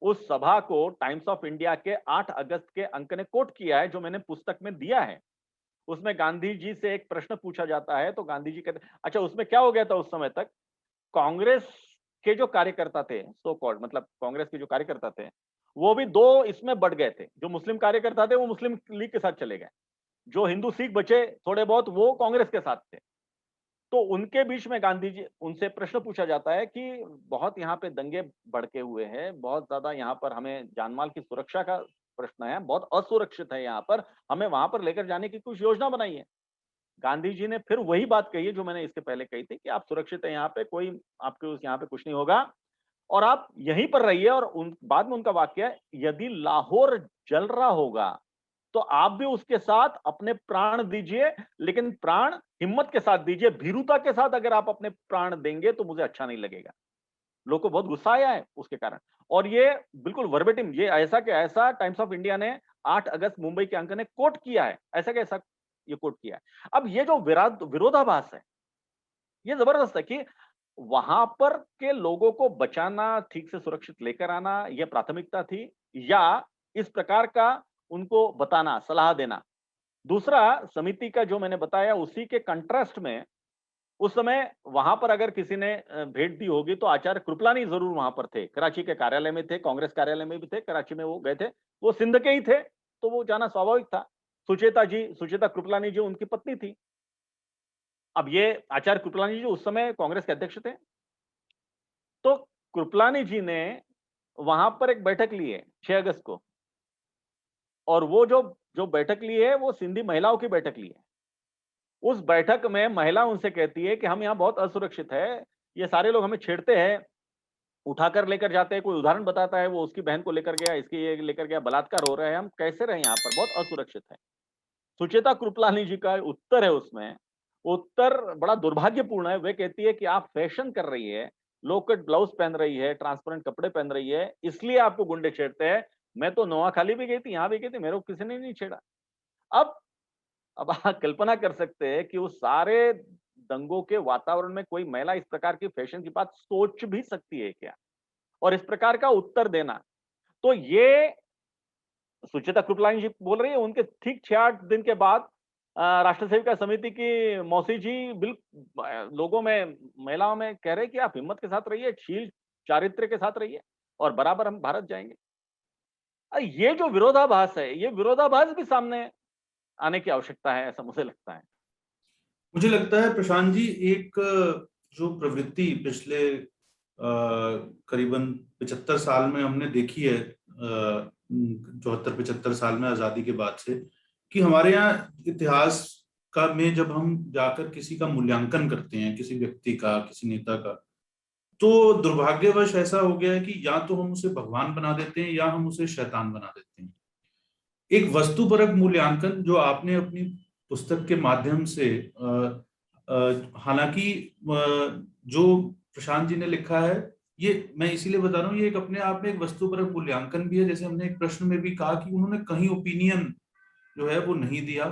B: उस सभा को टाइम्स ऑफ इंडिया के 8 अगस्त के अंक ने कोट किया है, जो मैंने पुस्तक में दिया है। उसमें गांधी जी से एक प्रश्न पूछा जाता है, तो गांधी जी कहते, अच्छा उसमें क्या हो गया था उस समय तक, कांग्रेस के जो कार्यकर्ता थे, सो कॉल्ड मतलब कांग्रेस के जो कार्यकर्ता थे, वो भी 2 इसमें बढ़ गए थे। जो मुस्लिम कार्यकर्ता थे, वो मुस्लिम लीग के साथ चले गए। जो हिंदू सिख बचे थोड़े बहुत, वो कांग्रेस के साथ थे। तो उनके बीच में गांधी जी, उनसे प्रश्न पूछा जाता है कि बहुत यहाँ पे दंगे भड़के हुए हैं, बहुत ज्यादा यहाँ पर हमें जानमाल की सुरक्षा का प्रश्न है, बहुत असुरक्षित है यहाँ पर, हमें वहां पर लेकर जाने की कुछ योजना बनाई है। गांधी जी ने फिर वही बात कही है जो मैंने इसके पहले कही थी कि आप सुरक्षित है यहाँ पे, कोई आपके उस यहाँ पे कुछ नहीं होगा और आप यहीं पर रहिए। और उन बाद में उनका वाक्य है, यदि लाहौर जल रहा होगा तो आप भी उसके साथ अपने प्राण दीजिए, लेकिन प्राण हिम्मत के साथ दीजिए। भीरुता के साथ अगर आप अपने प्राण देंगे तो मुझे अच्छा नहीं लगेगा। लोग को बहुत गुस्सा आया है उसके कारण। और ये बिल्कुल वर्बेटिम, ये ऐसा के ऐसा टाइम्स ऑफ इंडिया ने 8 अगस्त मुंबई के अंक ने कोट किया है, ऐसा के ऐसा ये कोट किया है। अब ये जो विरोधाभास है, ये जबरदस्त है कि वहां पर के लोगों को बचाना, ठीक से सुरक्षित लेकर आना, यह प्राथमिकता थी, या इस प्रकार का उनको बताना, सलाह देना। दूसरा, समिति का जो मैंने बताया, उसी के कंट्रास्ट में उस समय वहां पर अगर किसी ने भेंट दी होगी तो आचार्य कृपलानी जरूर वहां पर थे। कराची के कार्यालय में थे, कांग्रेस कार्यालय में भी थे, कराची में वो गए थे, वो सिंध के ही थे, तो वो जाना स्वाभाविक था। सुचेता कृपलानी जी उनकी पत्नी थी। अब ये आचार्य कृपलानी जी उस समय कांग्रेस के अध्यक्ष थे। तो कृपलानी जी ने वहां पर एक बैठक ली है 6 अगस्त को, और वो जो जो बैठक ली है, वो सिंधी महिलाओं की बैठक ली है। उस बैठक में महिला उनसे कहती है कि हम यहाँ बहुत असुरक्षित है, ये सारे लोग हमें छेड़ते हैं, उठाकर लेकर जाते हैं, कोई उदाहरण बताता है, वो उसकी बहन को लेकर गया, इसकी ये लेकर गया, बलात्कार हो रहा है, हम कैसे रहे यहाँ पर, बहुत असुरक्षित है। सुचेता कृपलानी जी का उत्तर है उसमें, उत्तर बड़ा दुर्भाग्यपूर्ण है। वे कहती है कि आप फैशन कर रही है, लो कट ब्लाउज पहन रही है, ट्रांसपेरेंट कपड़े पहन रही है, इसलिए आपको गुंडे छेड़ते हैं। मैं तो नोआखाली भी गई थी, यहाँ भी गई थी, मेरे को किसी ने नहीं छेड़ा। अब अब आप कल्पना कर सकते हैं कि उस सारे दंगों के वातावरण में कोई महिला इस प्रकार की फैशन की बात सोच भी सकती है क्या? और इस प्रकार का उत्तर देना, तो ये सुचेता कृपलानी जी बोल रही है, उनके ठीक 6-8 दिन के बाद राष्ट्र सेविका समिति की मौसी जी लोगों में, महिलाओं में कह रहे हैं कि आप हिम्मत के साथ रहिए, शील चारित्र्य के साथ रहिए और बराबर हम भारत जाएंगे। ये जो विरोधाभास है, ये विरोधाभास भी सामने आने की आवश्यकता है, ऐसा मुझे लगता है।
A: मुझे लगता है प्रशांत जी, एक जो प्रवृत्ति पिछले करीबन 75 साल में हमने देखी है, 74-75 साल में आजादी के बाद से, कि हमारे यहाँ इतिहास का में जब हम जाकर किसी का मूल्यांकन करते हैं, किसी व्यक्ति का, किसी नेता का, तो दुर्भाग्यवश ऐसा हो गया है कि या तो हम उसे भगवान बना देते हैं या हम उसे शैतान बना देते हैं। एक वस्तुपरक मूल्यांकन जो आपने अपनी पुस्तक के माध्यम से, हालांकि जो प्रशांत जी ने लिखा है, ये मैं इसीलिए बता रहा हूँ, ये एक अपने आप में एक वस्तुपरक मूल्यांकन भी है। जैसे हमने एक प्रश्न में भी कहा कि उन्होंने कहीं ओपिनियन जो है वो नहीं दिया,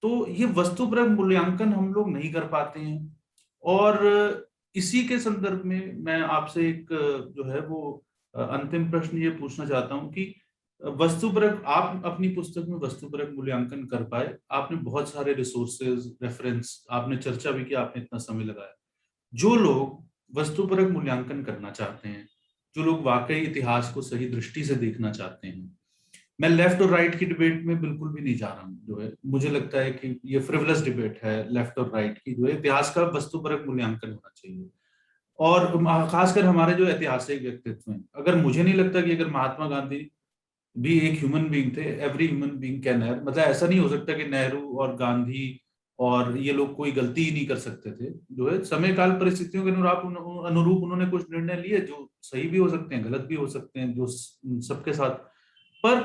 A: तो ये वस्तुपरक मूल्यांकन हम लोग नहीं कर पाते हैं। और इसी के संदर्भ में मैं आपसे एक जो है वो अंतिम प्रश्न ये पूछना चाहता हूँ कि वस्तुपरक, आप अपनी पुस्तक में वस्तुपरक मूल्यांकन कर पाए, आपने बहुत सारे रिसोर्सेज, रेफरेंस, आपने चर्चा भी की, आपने इतना समय लगाया। जो लोग वस्तुपरक मूल्यांकन करना चाहते हैं, जो लोग वाकई इतिहास को सही दृष्टि से देखना चाहते हैं, मैं लेफ्ट और राइट की डिबेट में बिल्कुल भी नहीं जा रहा हूँ। जो है मुझे लगता है कि ये फ्रिवलस डिबेट है लेफ्ट और राइट की। जो है इतिहास का वस्तुपरक मूल्यांकन होना चाहिए, और खासकर हमारे जो ऐतिहासिक व्यक्तित्व हैं। अगर मुझे नहीं लगता कि अगर महात्मा गांधी भी एक ह्यूमन बीइंग थे, every human being can error, मतलब ऐसा नहीं हो सकता कि नेहरू और गांधी और ये लोग कोई गलती ही नहीं कर सकते थे। जो है समय काल परिस्थितियों के अनुरूप उन्होंने कुछ निर्णय लिए जो सही भी हो सकते हैं, गलत भी हो सकते हैं, जो सबके साथ। पर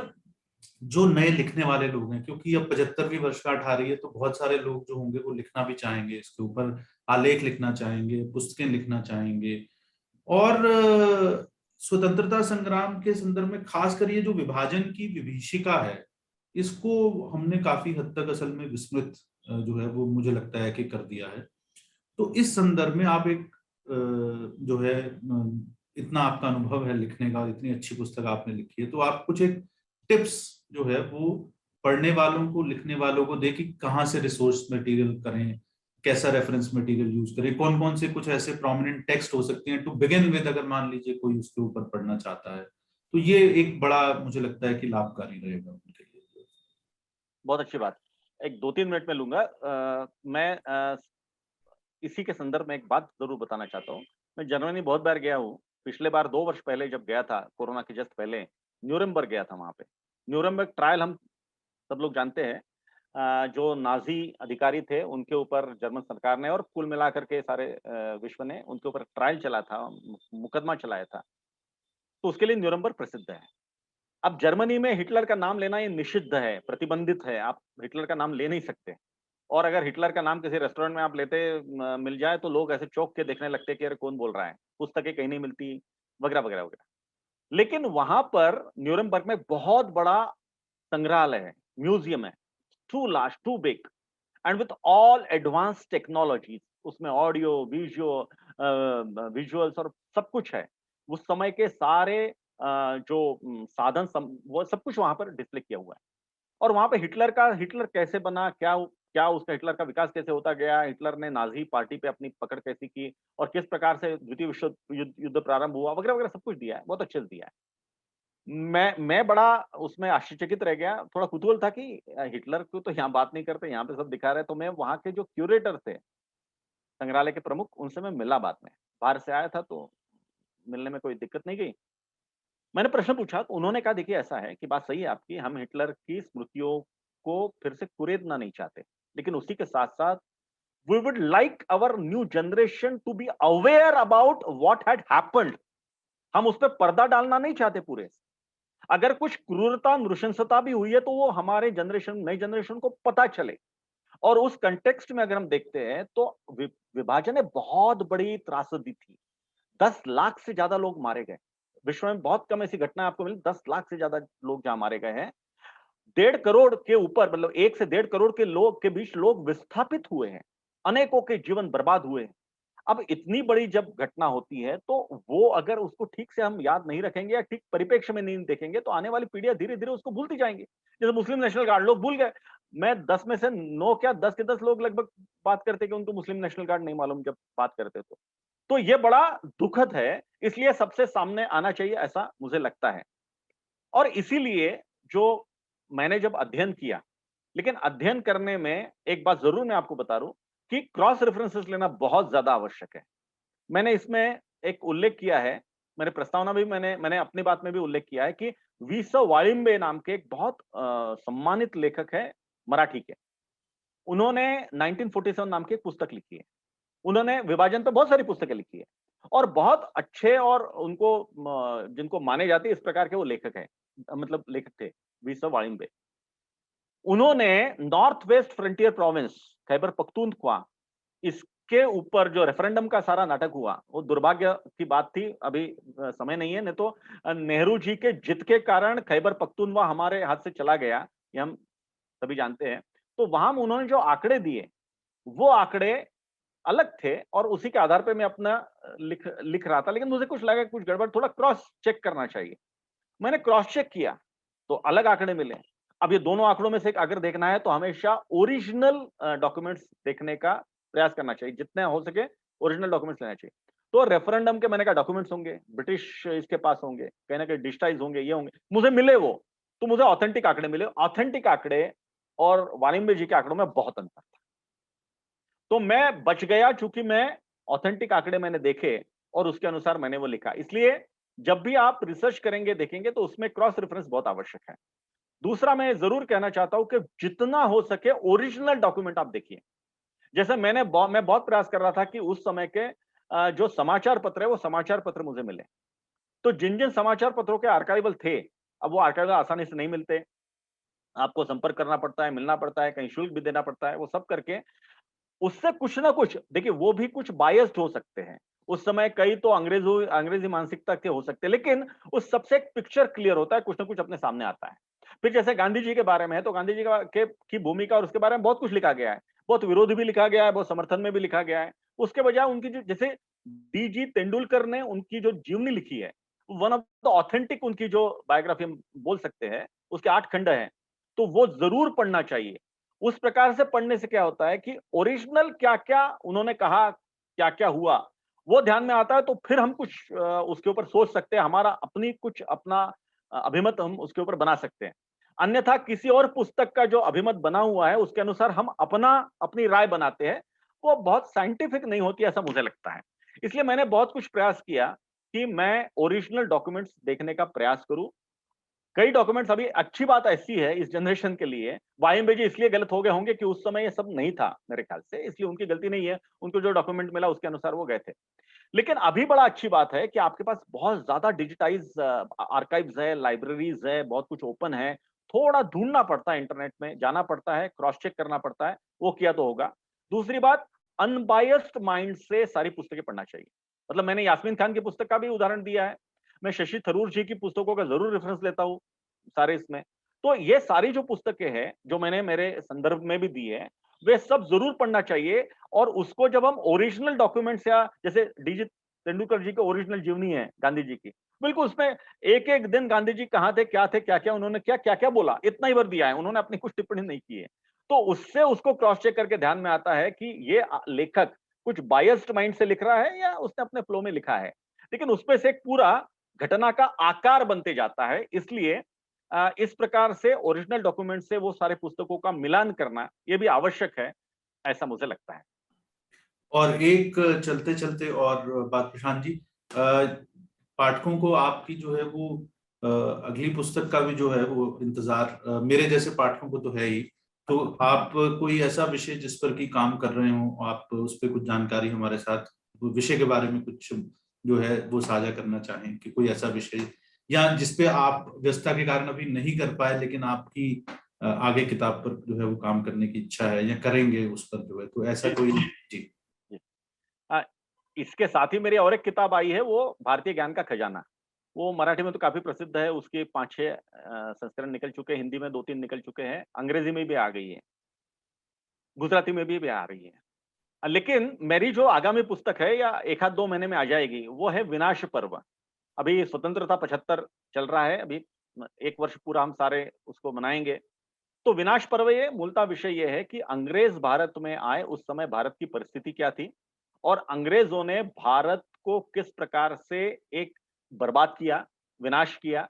A: जो नए लिखने वाले लोग हैं, क्योंकि अब 75वीं वर्षगांठ आ रही है, तो बहुत सारे लोग जो होंगे वो लिखना भी चाहेंगे, इसके ऊपर आलेख लिखना चाहेंगे, पुस्तकें लिखना चाहेंगे। और स्वतंत्रता संग्राम के संदर्भ में खासकर ये जो विभाजन की विभीषिका है, इसको हमने काफी हद तक असल में विस्मृत जो है वो मुझे लगता है कि कर दिया है। तो इस संदर्भ में आप एक जो है इतना आपका अनुभव है लिखने का, इतनी अच्छी पुस्तक आपने लिखी है, तो आप कुछ एक टिप्स जो है वो पढ़ने वालों को, लिखने वालों को दे कि कहाँ से रिसोर्स मटेरियल करें, कैसा रेफरेंस मटेरियल यूज करें, कौन कौन से कुछ ऐसे प्रोमिनेंट टेक्स्ट हो सकते हैं टू बिगिन विद, अगर मान लीजिए कोई उसके ऊपर पढ़ना चाहता है, तो ये एक बड़ा मुझे लगता है कि लाभकारी रहेगा उनके लिए।
B: बहुत अच्छी बात। एक 2-3 मिनट में लूंगा। मैं इसी के संदर्भ में एक बात जरूर बताना चाहता हूँ। मैं जर्मनी बहुत बार गया हूँ। पिछले बार 2 वर्ष पहले जब गया था, कोरोना के जस्ट पहले, न्यूरेमबर्ग गया था वहां पे। न्यूरेमबर्ग ट्रायल हम सब लोग जानते हैं। जो नाजी अधिकारी थे उनके ऊपर जर्मन सरकार ने और कुल मिलाकर के सारे विश्व ने उनके ऊपर ट्रायल चला था, मुकदमा चलाया था। तो उसके लिए न्यूरेमबर्ग प्रसिद्ध है। अब जर्मनी में हिटलर का नाम लेना ये निषिद्ध है, प्रतिबंधित है। आप हिटलर का नाम ले नहीं सकते। और अगर हिटलर का नाम किसी रेस्टोरेंट में आप लेते मिल जाए तो लोग ऐसे चौंक के देखने लगते कि अरे कौन बोल रहा है, पुस्तकें कहीं नहीं मिलती, वगैरह वगैरह वगैरह। लेकिन वहां पर न्यूरेमबर्ग में बहुत बड़ा संग्रहालय है, म्यूजियम है, too large, too big, and with all advance technologies. उसमें ऑडियो, विजुअल्स और सब कुछ है। उस समय के सारे जो वो सब कुछ वहां पर डिस्प्ले किया हुआ है। और वहां पे हिटलर कैसे बना, क्या क्या उसका, हिटलर का विकास कैसे होता गया, हिटलर ने नाजी पार्टी पे अपनी पकड़ कैसी की, और किस प्रकार से द्वितीय विश्व युद्ध प्रारंभ हुआ, वगैरह वगैरह सब कुछ दिया है, बहुत अच्छे से दिया है। मैं बड़ा उसमें आश्चर्यचकित रह गया, थोड़ा कुतूहल था कि हिटलर को तो यहाँ बात नहीं करते, यहाँ पे सब दिखा रहे हैं। तो मैं वहाँ के जो क्यूरेटर थे, संग्रहालय के प्रमुख, उनसे मैं मिला बाद में। बाहर से आया था तो मिलने में कोई दिक्कत नहीं गई। मैंने प्रश्न पूछा तो उन्होंने कहा, देखिए ऐसा है कि बात सही है आपकी, हम हिटलर की स्मृतियों को फिर से कुरेदना नहीं चाहते, लेकिन उसी के साथ-साथ we would like our new generation to be aware about what had happened. हम उस पे पर्दा डालना नहीं चाहते पूरे। अगर कुछ क्रूरता, नृशंसता भी हुई है तो वो हमारे जनरेशन, नई जनरेशन को पता चले। और उस कॉन्टेक्स्ट में अगर हम देखते हैं तो विभाजन एक बहुत बड़ी त्रासदी थी। 10 लाख से ज्यादा लोग मारे गए। विश्व में बहुत कम ऐसी घटना आपको मिली, 10 लाख से ज्यादा लोग जहां मारे गए हैं। 1.5 करोड़ के ऊपर, मतलब 1 से 1.5 करोड़ के लोग के बीच लोग विस्थापित हुए हैं। अनेकों के जीवन बर्बाद हुए हैं। अब इतनी बड़ी जब घटना होती है तो वो अगर उसको ठीक से हम याद नहीं रखेंगे या ठीक परिप्रेक्ष्य में नहीं देखेंगे तो आने वाली पीढ़ियां धीरे-धीरे उसको भूलती जाएंगी। जैसे मुस्लिम नेशनल गार्ड लोग भूल गए। मैं 10 में से 9 क्या 10 के 10 लोग लगभग बात करते कि उनको मुस्लिम नेशनल गार्ड नहीं मालूम जब बात करते तो ये बड़ा दुखद है, इसलिए सबसे सामने आना चाहिए, ऐसा मुझे लगता है। और इसीलिए जो मैंने जब अध्ययन किया, लेकिन अध्ययन करने में एक बात जरूर मैं आपको बता दूं कि क्रॉस रेफरेंसेस लेना बहुत ज्यादा आवश्यक है। मैंने इसमें एक उल्लेख किया है, मेरे प्रस्तावना भी मैंने अपनी बात में भी उल्लेख किया है कि वी.स. वाळिंबे नाम के एक बहुत सम्मानित लेखक है मराठी के। उन्होंने 1947 नाम की एक पुस्तक लिखी है। उन्होंने विभाजन पे बहुत सारी पुस्तकें लिखी है और बहुत अच्छे, और उनको जिनको माने जाते हैं इस प्रकार के वो लेखक हैं, मतलब लेखक थे वी.स. वाळिंबे। उन्होंने north west frontier province, Khyber Pakhtunkhwa, इसके ऊपर जो रेफरेंडम का सारा नाटक हुआ, वो दुर्भाग्य की बात थी। अभी समय नहीं है, नहीं तो नेहरू जी के जिद के कारण खैबर पख्तूनख्वा हमारे हाथ से चला गया, ये हम सभी जानते हैं। तो वहां उन्होंने जो आंकड़े दिए, वो आंकड़े अलग थे और उसी के आधार पे मैं अपना लिख रहा था। लेकिन मुझे कुछ लगा कुछ गड़बड़, थोड़ा क्रॉस चेक करना चाहिए। मैंने क्रॉस चेक किया तो अलग आंकड़े मिले। अब ये दोनों आंकड़ों में से अगर देखना है तो हमेशा ओरिजिनल डॉक्यूमेंट्स देखने का प्रयास करना चाहिए, जितने हो सके ओरिजिनल डॉक्यूमेंट्स लेना चाहिए। तो रेफरेंडम के मैंने कहा डॉक्यूमेंट्स होंगे, ब्रिटिश इसके पास होंगे, कहीं ना कहीं डिजिटाइज होंगे, ये होंगे, मुझे मिले वो। तो मुझे ऑथेंटिक आंकड़े मिले। ऑथेंटिक आंकड़े और वानिम्बे जी के आंकड़ों में बहुत अंतर था। तो मैं बच गया, चूंकि मैं ऑथेंटिक आंकड़े मैंने देखे और उसके अनुसार मैंने वो लिखा। इसलिए जब भी आप रिसर्च करेंगे, देखेंगे, तो उसमें क्रॉस रेफरेंस बहुत आवश्यक है। दूसरा, मैं जरूर कहना चाहता हूं कि जितना हो सके ओरिजिनल डॉक्यूमेंट आप देखिए। जैसे मैं बहुत प्रयास कर रहा था कि उस समय के जो समाचार पत्र है, वो समाचार पत्र मुझे मिले। तो जिन जिन समाचार पत्रों के आर्काइवल थे, अब वो आर्काइवल आसानी से नहीं मिलते, आपको संपर्क करना पड़ता है, मिलना पड़ता है, कहीं शुल्क भी देना पड़ता है। वो सब करके उससे कुछ ना कुछ, देखिए, वो भी कुछ बायस्ड हो सकते हैं। उस समय कई तो अंग्रेजी मानसिकता के हो सकते हैं, लेकिन उस सबसे एक पिक्चर क्लियर होता है, कुछ ना कुछ अपने सामने आता है। फिर जैसे गांधी जी के बारे में है, तो गांधी जी की भूमिका और उसके बारे में बहुत कुछ लिखा गया है। बहुत विरोध भी लिखा गया है, बहुत समर्थन में भी लिखा गया है। उसके बजाय उनकी जो, जैसे डीजी तेंदुलकर ने उनकी जो जीवनी लिखी है, वन ऑफ द ऑथेंटिक, उनकी जो बायोग्राफी हम बोल सकते हैं, उसके 8 खंड हैं, तो वो जरूर पढ़ना चाहिए। उस प्रकार से पढ़ने से क्या होता है कि ओरिजिनल क्या-क्या उन्होंने कहा, क्या-क्या हुआ, वो ध्यान में आता है। तो फिर हम कुछ उसके ऊपर सोच सकते हैं, हमारा अपना अभिमत हम उसके ऊपर बना सकते हैं। अन्यथा किसी और पुस्तक का जो अभिमत बना हुआ है, उसके अनुसार हम अपनी राय बनाते हैं, वो बहुत साइंटिफिक नहीं होती, ऐसा मुझे लगता है। इसलिए मैंने बहुत कुछ प्रयास किया कि मैं ओरिजिनल डॉक्यूमेंट्स देखने का प्रयास करूं। कई डॉक्यूमेंट्स, अभी अच्छी बात ऐसी है इस जनरेशन के लिए, वाईएमबी जी इसलिए गलत हो गए होंगे कि उस समय ये सब नहीं था मेरे ख्याल से, इसलिए उनकी गलती नहीं है। उनको जो डॉक्यूमेंट मिला उसके अनुसार वो गए थे। लेकिन अभी बड़ा अच्छी बात है कि आपके पास बहुत ज्यादा डिजिटाइज आर्काइव्स है, लाइब्रेरीज है, बहुत कुछ ओपन है। थोड़ा ढूंढना पड़ता है, इंटरनेट में जाना पड़ता है, क्रॉस चेक करना पड़ता है, वो किया तो होगा। दूसरी बात, अनबायस्ड माइंड से सारी पुस्तकें पढ़ना चाहिए। मतलब मैंने यास्मीन खान की पुस्तक का भी उदाहरण दिया है, मैं शशि थरूर जी की पुस्तकों का जरूर रेफरेंस लेता हूँ सारे इसमें। तो ये सारी जो पुस्तकें हैं, जो मैंने मेरे संदर्भ में भी दी है, वे सब जरूर पढ़ना चाहिए। और उसको जब हम ओरिजिनल डॉक्यूमेंट्स, या जैसे डीजी तेंदुलकर जी की ओरिजिनल जीवनी है गांधी जी की, बिल्कुल उसमें एक एक दिन गांधी जी कहाँ थे, क्या थे, क्या क्या उन्होंने क्या क्या बोला, इतना ही भर दिया है, उन्होंने अपनी कुछ टिप्पणी नहीं की है। तो उससे उसको क्रॉस चेक करके ध्यान में आता है कि ये लेखक कुछ बायस्ड माइंड से लिख रहा है या उसने अपने फ्लो में लिखा है। लेकिन उसमें से एक पूरा घटना का आकार बनते जाता है। इसलिए इस प्रकार से ओरिजिनल डॉक्यूमेंट से वो सारे पुस्तकों का मिलान करना, ये भी आवश्यक है, ऐसा मुझे लगता है।
A: और एक चलते चलते और बात प्रशांत जी, पाठकों को आपकी जो है वो अगली पुस्तक का भी जो है वो इंतजार मेरे जैसे पाठकों को तो है ही। तो आप कोई ऐसा विषय जिस पर की काम कर रहे हो, आप उस पर कुछ जानकारी हमारे साथ, वो विषय के बारे में कुछ जो है वो साझा करना चाहें, कि कोई ऐसा विषय या जिसपे आप व्यस्तता के कारण अभी नहीं कर पाए, लेकिन आपकी आगे किताब पर जो है वो काम करने की इच्छा है या करेंगे उस पर जो है, तो ऐसा कोई। जी।
B: जी। अ, इसके साथ ही मेरी और एक किताब आई है, वो भारतीय ज्ञान का खजाना। वो मराठी में तो काफी प्रसिद्ध है, उसके 5-6 संस्करण निकल चुके हैं, हिंदी में 2-3 निकल चुके हैं, अंग्रेजी में भी आ गई है, गुजराती में भी आ रही है। लेकिन मेरी जो आगामी पुस्तक है, या एक आध 2 महीने में आ जाएगी, वो है विनाश पर्व। अभी स्वतंत्रता 75 चल रहा है, अभी 1 वर्ष पूरा हम सारे उसको मनाएंगे। तो विनाश पर्व, ये मूलतः विषय ये है कि अंग्रेज भारत में आए, उस समय भारत की परिस्थिति क्या थी, और अंग्रेजों ने भारत को किस प्रकार से एक बर्बाद किया, विनाश किया।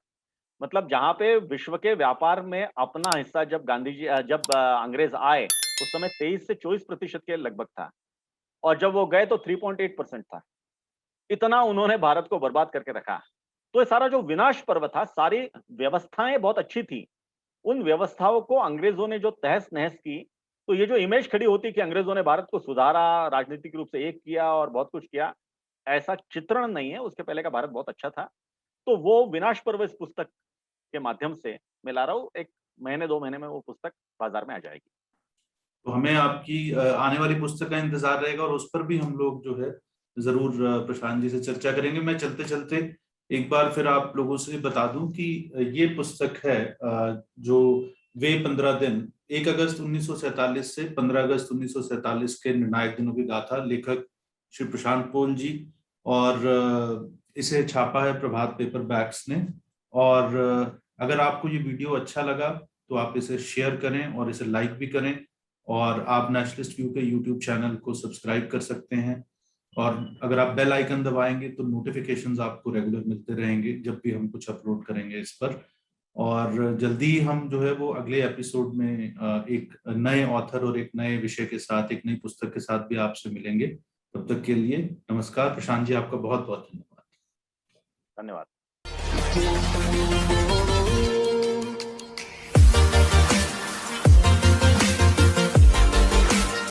B: मतलब जहां पे विश्व के व्यापार में अपना हिस्सा, जब अंग्रेज आए, उस समय 23 से 24% के लगभग था, और जब वो गए तो 3.8% था। इतना उन्होंने भारत को बर्बाद करके रखा। तो ये सारा जो विनाश पर्व था, सारी व्यवस्थाएं बहुत अच्छी थी, उन व्यवस्थाओं को अंग्रेजों ने जो तहस नहस की। तो ये जो इमेज खड़ी होती कि अंग्रेजों ने भारत को सुधारा, राजनीतिक रूप से एक किया और बहुत कुछ किया, ऐसा चित्रण नहीं है। उसके पहले का भारत बहुत अच्छा था। तो वो विनाश पर्व इस पुस्तक के माध्यम से मैं ला रहा हूँ। 1 महीने 2 महीने में वो पुस्तक बाजार में आ जाएगी।
A: तो हमें आपकी आने वाली पुस्तक का इंतजार रहेगा, और उस पर भी हम लोग जो है जरूर प्रशांत जी से चर्चा करेंगे। मैं चलते चलते एक बार फिर आप लोगों से बता दूं कि ये पुस्तक है जो वे 15 दिन, 1 अगस्त 1947 से 15 अगस्त 1947 के निर्णायक दिनों की गाथा, लेखक श्री प्रशांत पोल जी। और इसे छापा है प्रभात पेपर बैग्स ने। और अगर आपको ये वीडियो अच्छा लगा तो आप इसे शेयर करें और इसे लाइक भी करें। और आप नेशनलिस्ट व्यू के यूट्यूब चैनल को सब्सक्राइब कर सकते हैं। और अगर आप बेल आइकन दबाएंगे तो नोटिफिकेशंस आपको रेगुलर मिलते रहेंगे जब भी हम कुछ अपलोड करेंगे इस पर। और जल्दी ही हम जो है वो अगले एपिसोड में एक नए ऑथर और एक नए विषय के साथ, एक नई पुस्तक के साथ भी आपसे मिलेंगे। तब तक के लिए नमस्कार। प्रशांत जी, आपका बहुत बहुत धन्यवाद।
B: धन्यवाद।